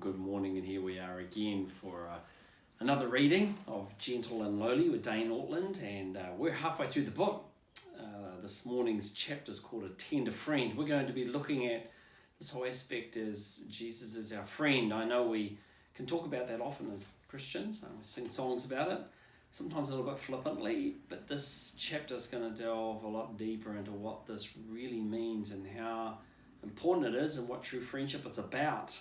Good morning, and here we are again for another reading of Gentle and Lowly with Dane Ortlund, and we're halfway through the book. This morning's chapter is called A Tender Friend. We're going to be looking at this whole aspect as Jesus is our friend. I know we can talk about that often as Christians. We sing songs about it, sometimes a little bit flippantly, but this chapter is going to delve a lot deeper into what this really means and how important it is and what true friendship is about.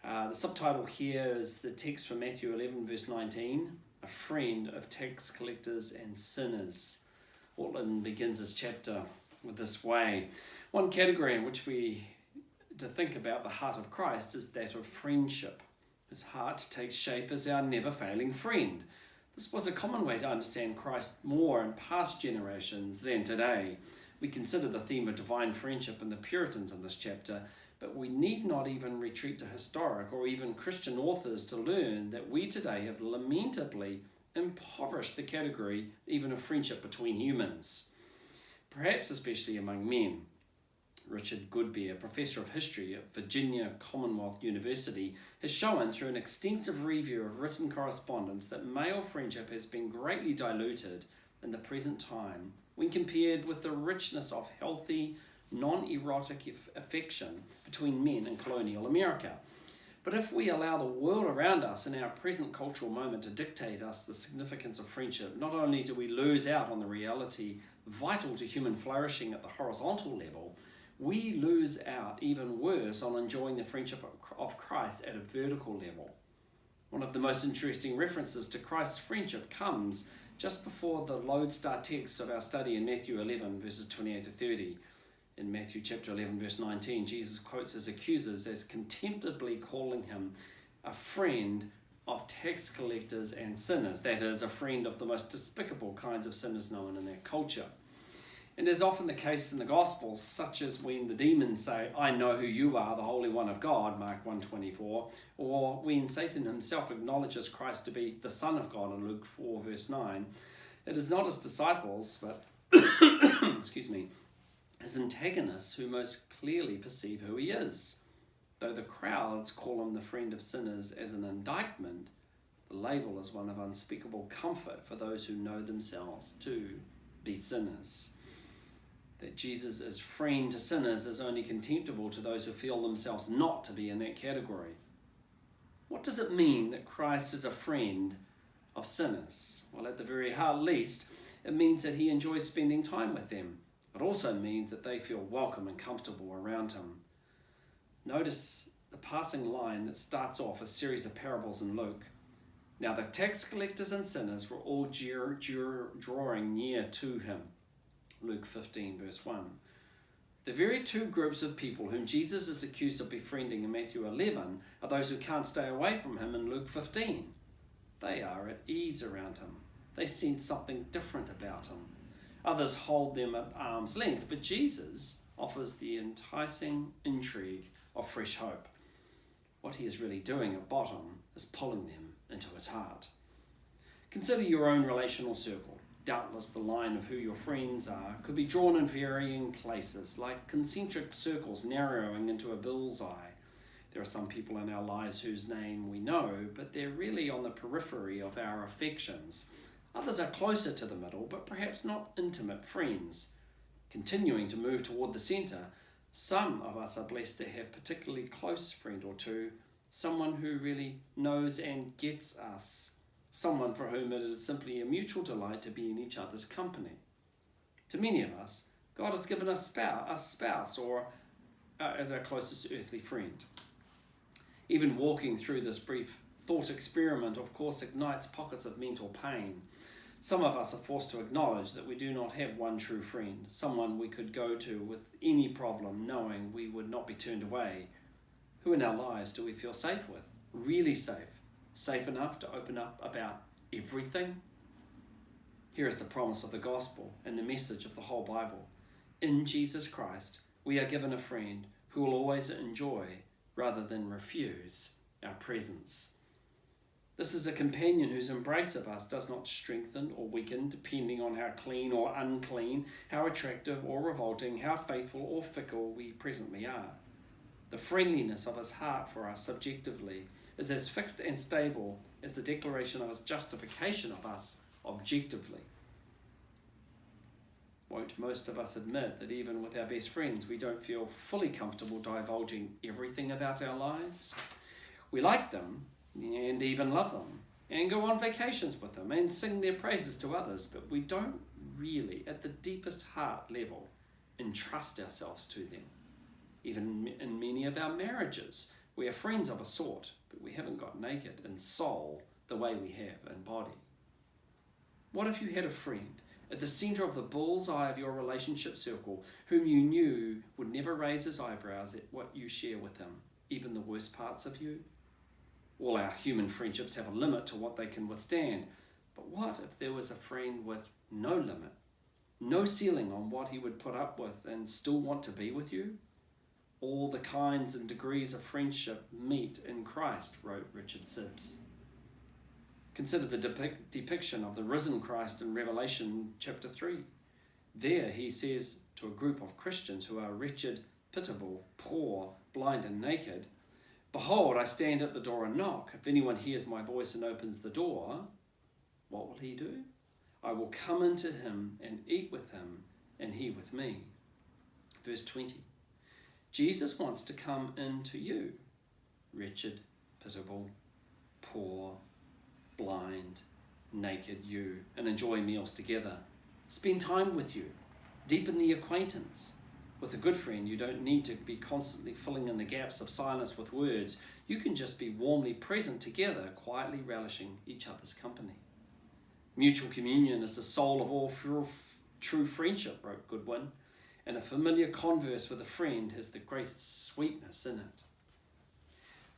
The subtitle here is the text from Matthew 11 verse 19, a friend of tax collectors and sinners. Ortlund begins his chapter with this way. One category in which we to think about the heart of Christ is that of friendship. His heart takes shape as our never-failing friend. This was a common way to understand Christ more in past generations than today. We consider the theme of divine friendship in the Puritans in this chapter, but we need not even retreat to historic or even Christian authors to learn that we today have lamentably impoverished the category even of friendship between humans, perhaps especially among men. Richard Goodby, a professor of history at Virginia Commonwealth University, has shown through an extensive review of written correspondence that male friendship has been greatly diluted in the present time when compared with the richness of healthy, non-erotic affection between men in colonial America. But if we allow the world around us in our present cultural moment to dictate us the significance of friendship, not only do we lose out on the reality vital to human flourishing at the horizontal level, we lose out even worse on enjoying the friendship of Christ at a vertical level. One of the most interesting references to Christ's friendship comes just before the lodestar text of our study in Matthew 11 verses 28 to 30. In Matthew chapter 11 verse 19, Jesus quotes his accusers as contemptibly calling him a friend of tax collectors and sinners. That is, a friend of the most despicable kinds of sinners known in that culture. And as often the case in the Gospels, such as when the demons say, "I know who you are, the Holy One of God," Mark 1:24, or when Satan himself acknowledges Christ to be the Son of God in Luke 4 verse 9, it is not his disciples, but his antagonists who most clearly perceive who he is. Though the crowds call him the friend of sinners as an indictment, the label is one of unspeakable comfort for those who know themselves to be sinners. That Jesus is friend to sinners is only contemptible to those who feel themselves not to be in that category. What does it mean that Christ is a friend of sinners? Well, at the very least, it means that he enjoys spending time with them. It also means that they feel welcome and comfortable around him. Notice the passing line that starts off a series of parables in Luke. Now the tax collectors and sinners were all drawing near to him. Luke 15 verse 1. The very two groups of people whom Jesus is accused of befriending in Matthew 11 are those who can't stay away from him in Luke 15. They are at ease around him. They sense something different about him. Others hold them at arm's length, but Jesus offers the enticing intrigue of fresh hope. What he is really doing at bottom is pulling them into his heart. Consider your own relational circle. Doubtless the line of who your friends are could be drawn in varying places, like concentric circles narrowing into a bullseye. There are some people in our lives whose name we know, but they're really on the periphery of our affections. Others are closer to the middle, but perhaps not intimate friends. Continuing to move toward the centre, some of us are blessed to have a particularly close friend or two, someone who really knows and gets us, someone for whom it is simply a mutual delight to be in each other's company. To many of us, God has given us a spouse or as our closest earthly friend. Even walking through this brief thought experiment, of course, ignites pockets of mental pain. Some of us are forced to acknowledge that we do not have one true friend, someone we could go to with any problem, knowing we would not be turned away. Who in our lives do we feel safe with? Really safe? Safe enough to open up about everything? Here is the promise of the gospel and the message of the whole Bible. In Jesus Christ, we are given a friend who will always enjoy, rather than refuse, our presence. This is a companion whose embrace of us does not strengthen or weaken depending on how clean or unclean, how attractive or revolting, how faithful or fickle we presently are. The friendliness of his heart for us subjectively is as fixed and stable as the declaration of his justification of us objectively. Won't most of us admit that even with our best friends, we don't feel fully comfortable divulging everything about our lives? We like them and even love them and go on vacations with them and sing their praises to others, but we don't really, at the deepest heart level, entrust ourselves to them. Even in many of our marriages, we are friends of a sort, but we haven't got naked in soul the way we have in body. What if you had a friend at the centre of the bullseye of your relationship circle whom you knew would never raise his eyebrows at what you share with him, even the worst parts of you? All our human friendships have a limit to what they can withstand, but what if there was a friend with no limit, no ceiling on what he would put up with and still want to be with you? All the kinds and degrees of friendship meet in Christ, wrote Richard Sibbes. Consider the depiction of the risen Christ in Revelation chapter 3. There he says to a group of Christians who are wretched, pitiable, poor, blind and naked, "Behold, I stand at the door and knock. If anyone hears my voice and opens the door, what will he do? I will come into him and eat with him, and he with me." Verse 20. Jesus wants to come into you, wretched, pitiable, poor, blind, naked you, and enjoy meals together. Spend time with you. Deepen the acquaintance. With a good friend, you don't need to be constantly filling in the gaps of silence with words. You can just be warmly present together, quietly relishing each other's company. Mutual communion is the soul of all true friendship, wrote Goodwin, and a familiar converse with a friend has the greatest sweetness in it.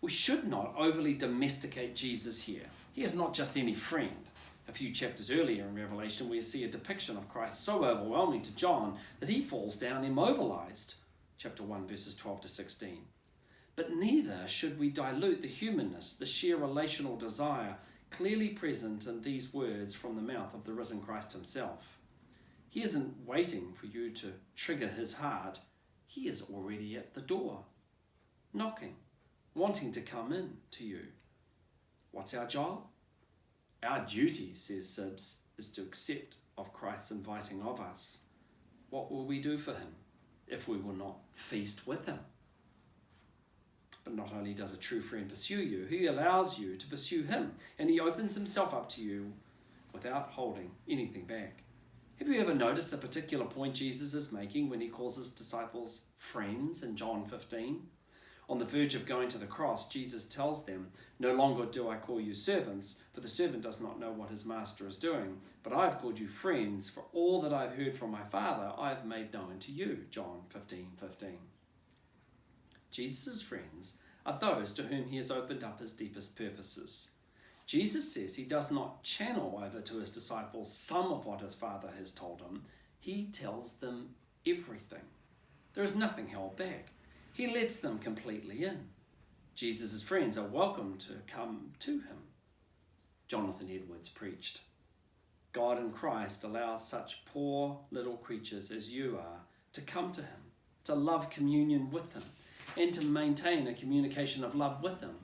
We should not overly domesticate Jesus here. He is not just any friend. A few chapters earlier in Revelation, we see a depiction of Christ so overwhelming to John that he falls down immobilized. Chapter 1, verses 12 to 16. But neither should we dilute the humanness, the sheer relational desire clearly present in these words from the mouth of the risen Christ himself. He isn't waiting for you to trigger his heart. He is already at the door, knocking, wanting to come in to you. What's our job? Our duty, says Sibbes, is to accept of Christ's inviting of us. What will we do for him if we will not feast with him? But not only does a true friend pursue you, he allows you to pursue him, and he opens himself up to you without holding anything back. Have you ever noticed the particular point Jesus is making when he calls his disciples friends in John 15? On the verge of going to the cross, Jesus tells them, "No longer do I call you servants, for the servant does not know what his master is doing. But I have called you friends, for all that I have heard from my Father I have made known to you." John 15:15. Jesus' friends are those to whom he has opened up his deepest purposes. Jesus says he does not channel over to his disciples some of what his Father has told him. He tells them everything. There is nothing held back. He lets them completely in. Jesus' friends are welcome to come to him. Jonathan Edwards preached, "God in Christ allows such poor little creatures as you are to come to him, to love communion with him, and to maintain a communication of love with him.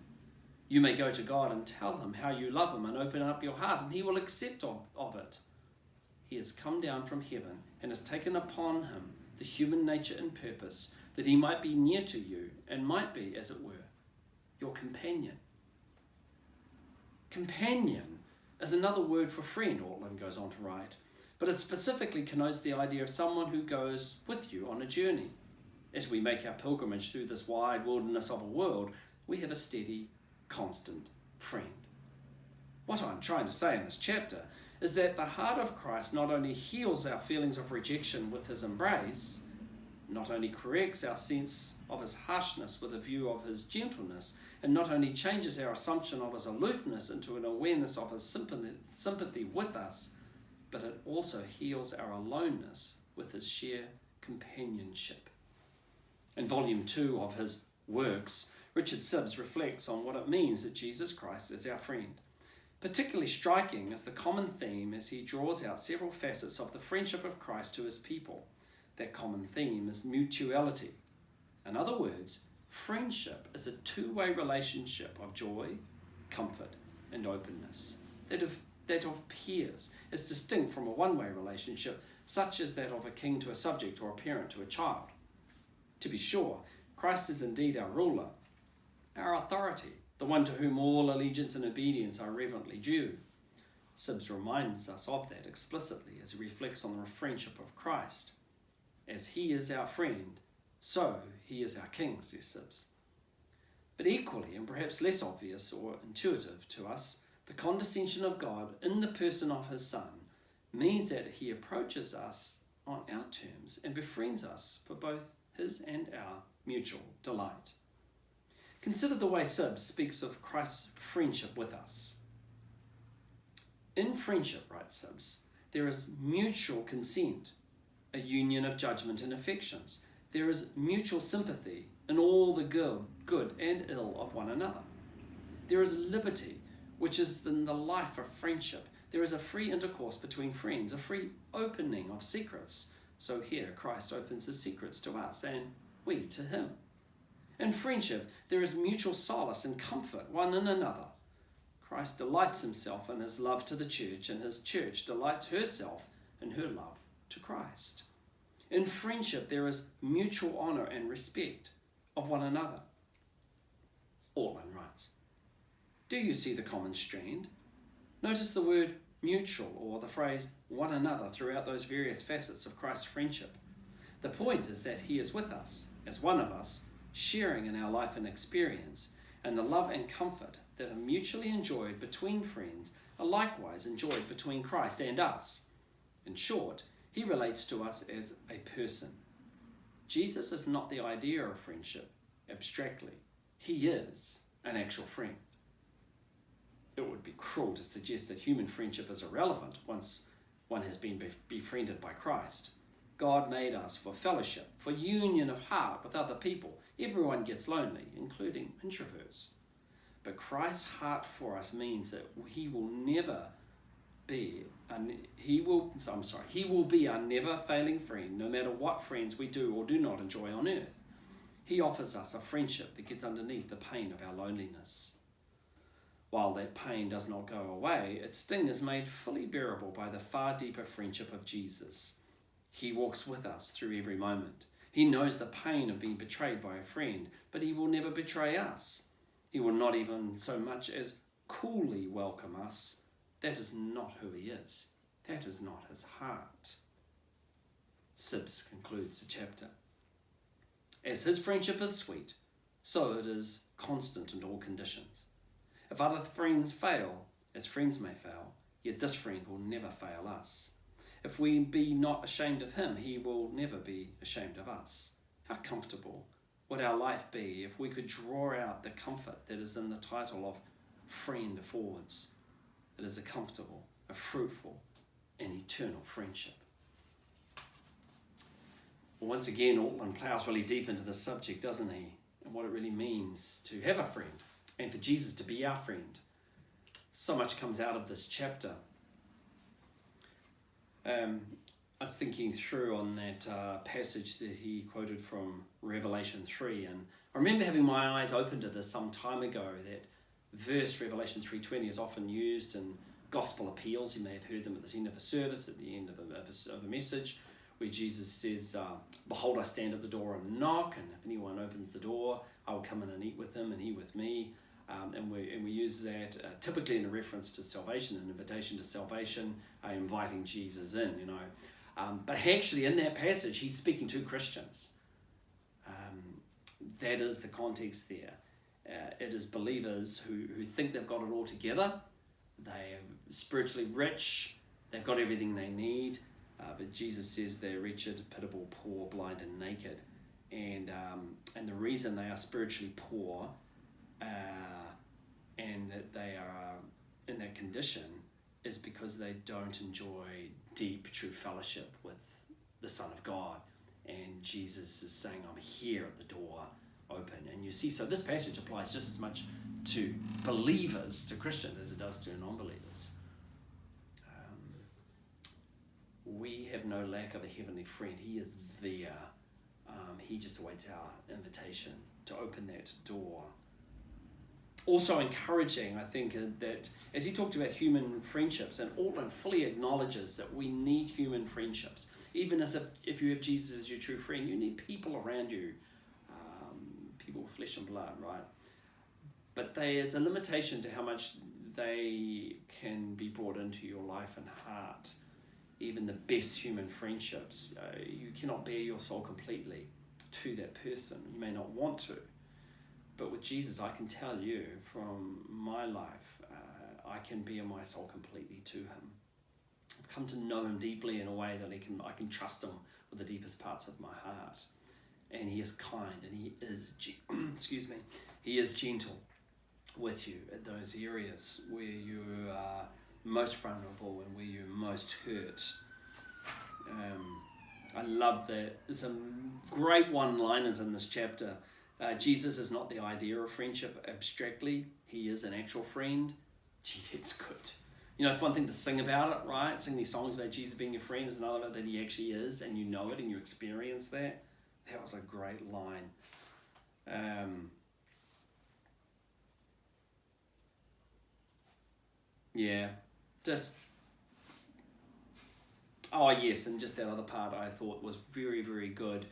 You may go to God and tell him how you love him and open up your heart, and he will accept of it. He has come down from heaven and has taken upon him the human nature and purpose, that he might be near to you and might be, as it were, your companion." Companion is another word for friend, Ortlund goes on to write, but it specifically connotes the idea of someone who goes with you on a journey. As we make our pilgrimage through this wide wilderness of a world, we have a steady, constant friend. What I'm trying to say in this chapter is that the heart of Christ not only heals our feelings of rejection with his embrace, not only corrects our sense of his harshness with a view of his gentleness, and not only changes our assumption of his aloofness into an awareness of his sympathy with us, but it also heals our aloneness with his sheer companionship. In Volume 2 of his works, Richard Sibbes reflects on what it means that Jesus Christ is our friend. Particularly striking is the common theme as he draws out several facets of the friendship of Christ to his people. That common theme is mutuality. In other words, Friendship is a two-way relationship of joy, comfort, and openness. That of peers is distinct from a one-way relationship, such as that of a king to a subject or a parent to a child. To be sure, Christ is indeed our ruler, our authority, the one to whom all allegiance and obedience are reverently due. Sibbes reminds us of that explicitly as he reflects on the friendship of Christ. As he is our friend, so he is our king, says Sibbes. But equally, and perhaps less obvious or intuitive to us, the condescension of God in the person of his Son means that he approaches us on our terms and befriends us for both his and our mutual delight. Consider the way Sibbes speaks of Christ's friendship with us. In friendship, writes Sibbes, there is mutual consent, a union of judgment and affections. There is mutual sympathy in all the good and ill of one another. There is liberty, which is in the life of friendship. There is a free intercourse between friends, a free opening of secrets. So here Christ opens his secrets to us and we to him. In friendship, there is mutual solace and comfort one in another. Christ delights himself in his love to the church, and his church delights herself in her love to Christ. In friendship, there is mutual honour and respect of one another. Ortlund writes, do you see the common strand? Notice the word mutual or the phrase one another throughout those various facets of Christ's friendship. The point is that he is with us, as one of us, sharing in our life and experience, and the love and comfort that are mutually enjoyed between friends are likewise enjoyed between Christ and us. In short, he relates to us as a person. Jesus is not the idea of friendship abstractly. He is an actual friend. It would be cruel to suggest that human friendship is irrelevant once one has been befriended by Christ. God made us for fellowship, for union of heart with other people. Everyone gets lonely, including introverts. But Christ's heart for us means that he will be our never failing friend, no matter what friends we do or do not enjoy on earth. He offers us a friendship that gets underneath the pain of our loneliness. While that pain does not go away, its sting is made fully bearable by the far deeper friendship of Jesus. He walks with us through every moment. He knows the pain of being betrayed by a friend, but he will never betray us. He will not even so much as coolly welcome us. That is not who he is. That is not his heart. Sibbes concludes the chapter. As his friendship is sweet, so it is constant in all conditions. If other friends fail, as friends may fail, yet this friend will never fail us. If we be not ashamed of him, he will never be ashamed of us. How comfortable would our life be if we could draw out the comfort that is in the title of Friend Affords. It is a comfortable, a fruitful, and eternal friendship. Well, once again, Ortlund plows really deep into the subject, doesn't he? And what it really means to have a friend and for Jesus to be our friend. So much comes out of this chapter. I was thinking through on that passage that he quoted from Revelation 3, and I remember having my eyes open to this some time ago. That verse, Revelation 3:20, is often used in gospel appeals. You may have heard them at the end of a service, at the end of a message, where Jesus says, behold, I stand at the door and knock, and if anyone opens the door, I will come in and eat with him and he with me. And we use that typically in a reference to salvation, an invitation to salvation, inviting Jesus in, you know. But actually in that passage, he's speaking to Christians. That is the context there. It is believers who think they've got it all together. They are spiritually rich. They've got everything they need. But Jesus says they're wretched, pitiable, poor, blind, and naked. And the reason they are spiritually poor and that they are in that condition is because they don't enjoy deep, true fellowship with the Son of God. And Jesus is saying, I'm here at the door, open. And you see, so this passage applies just as much to believers, to Christians, as it does to non-believers. We have no lack of a heavenly friend. He is there. He just awaits our invitation to open that door. Also encouraging, I think, that as he talked about human friendships, and Ortlund fully acknowledges that we need human friendships. Even as if you have Jesus as your true friend, you need people around you, people with flesh and blood, right? But there's a limitation to how much they can be brought into your life and heart. Even the best human friendships, you cannot bear your soul completely to that person. You may not want to. But with Jesus, I can tell you from my life, I can bear my soul completely to him. I've come to know him deeply in a way that I can trust him with the deepest parts of my heart. And he is kind, and he is, he is gentle with you at those areas where you are most vulnerable and where you're most hurt. I love that. There's some great one-liners in this chapter. Jesus is not the idea of friendship abstractly. He is an actual friend. Gee, that's good. You know, it's one thing to sing about it, right? Sing these songs about Jesus being your friend. It's another that he actually is, and you know it and you experience that. That was a great line. Oh yes, and just that other part I thought was very, very good.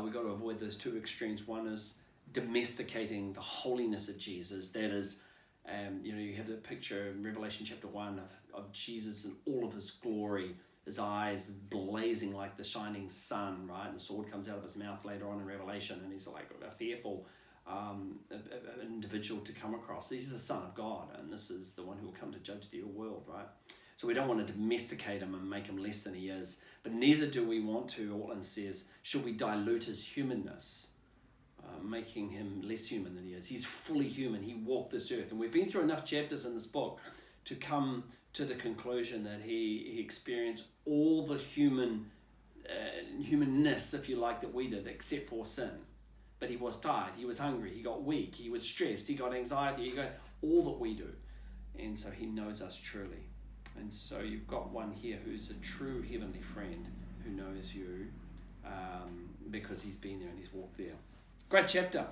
We've got to avoid those two extremes. One is domesticating the holiness of Jesus. That is, you have the picture in Revelation chapter 1 of Jesus in all of his glory, his eyes blazing like the shining sun, right? And the sword comes out of his mouth later on in Revelation, and he's like a fearful individual to come across. He's the Son of God, and this is the one who will come to judge the world, right? So we don't want to domesticate him and make him less than he is, but neither do we want to, Ortlund says, should we dilute his humanness, making him less human than he is. He's fully human. He walked this earth, and we've been through enough chapters in this book to come to the conclusion that he experienced all the humanness, if you like, that we did, except for sin. But he was tired, he was hungry, he got weak, he was stressed, he got anxiety, he got all that we do. And so he knows us truly. And so you've got one here who's a true heavenly friend who knows you because he's been there and he's walked there. Great chapter.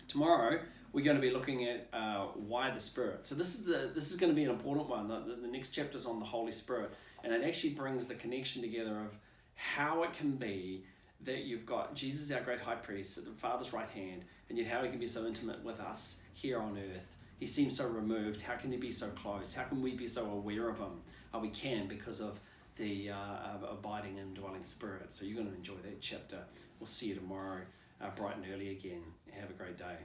Tomorrow we're going to be looking at why the Spirit. So this is going to be an important one. The next chapter is on the Holy Spirit, and it actually brings the connection together of how it can be that you've got Jesus, our great high priest, at the Father's right hand, and yet how he can be so intimate with us here on earth. He seems so removed. How can he be so close? How can we be so aware of him? We can, because of the abiding and dwelling Spirit. So you're going to enjoy that chapter. We'll see you tomorrow, bright and early again. Have a great day.